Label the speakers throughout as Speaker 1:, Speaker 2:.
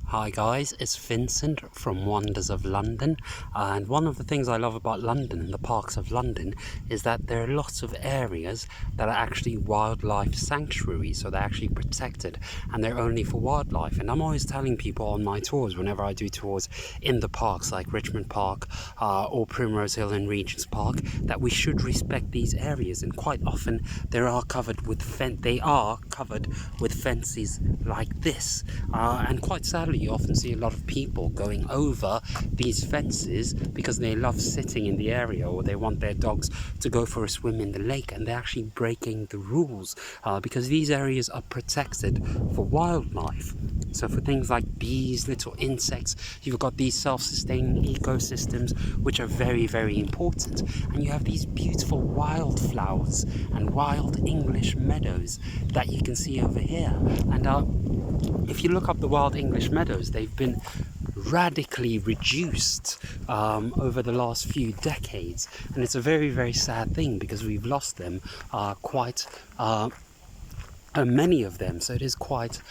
Speaker 1: Hi guys, it's Vincent from Wonders of London, and one of the things I love about London, the parks of London, is that there are lots of areas that are actually wildlife sanctuaries, so they're actually protected and they're only for wildlife. And I'm always telling people on my tours, whenever I do tours in the parks like Richmond Park or Primrose Hill and Regent's Park, that we should respect these areas. And quite often they are covered with fences like this, and quite sadly you often see a lot of people going over these fences because they love sitting in the area, or they want their dogs to go for a swim in the lake, and they're actually breaking the rules because these areas are protected for wildlife. So for things like bees, little insects, you've got these self-sustaining ecosystems which are very, very important. And you have these beautiful wildflowers and wild English meadows that you can see over here. And if you look up the wild English meadows, they've been radically reduced over the last few decades, and it's a very, very sad thing because we've lost them quite many of them, so it is quite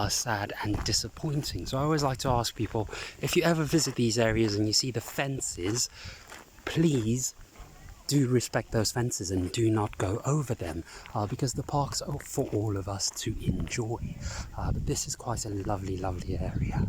Speaker 1: sad and disappointing. So I always like to ask people, if you ever visit these areas and you see the fences, please do respect those fences and do not go over them, because the parks are for all of us to enjoy. But this is quite a lovely, lovely area.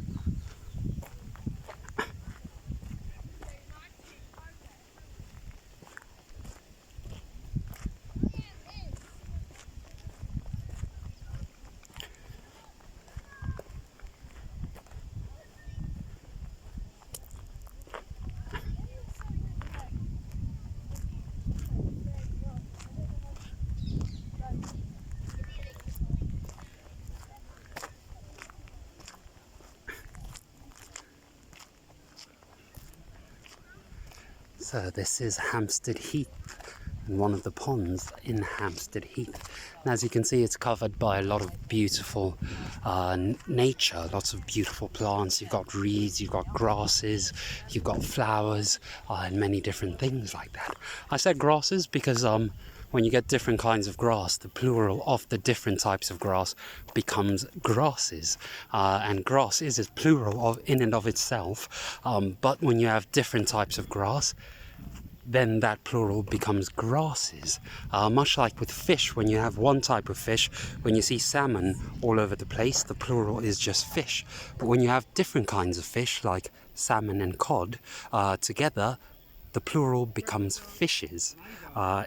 Speaker 1: So this is Hampstead Heath, and one of the ponds in Hampstead Heath. And as you can see, it's covered by a lot of beautiful nature, lots of beautiful plants. You've got reeds, you've got grasses, you've got flowers, and many different things like that. I said grasses because when you get different kinds of grass, the plural of the different types of grass becomes grasses. And grass is a plural in and of itself, but when you have different types of grass, then that plural becomes grasses. Much like with fish, when you have one type of fish, when you see salmon all over the place, the plural is just fish. But when you have different kinds of fish, like salmon and cod, together, the plural becomes fishes.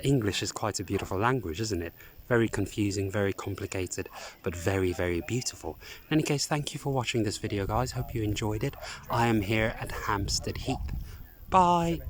Speaker 1: English is quite a beautiful language, isn't it? Very confusing, very complicated, but very, very beautiful. In any case, thank you for watching this video, guys. Hope you enjoyed it. I am here at Hampstead Heath. Bye!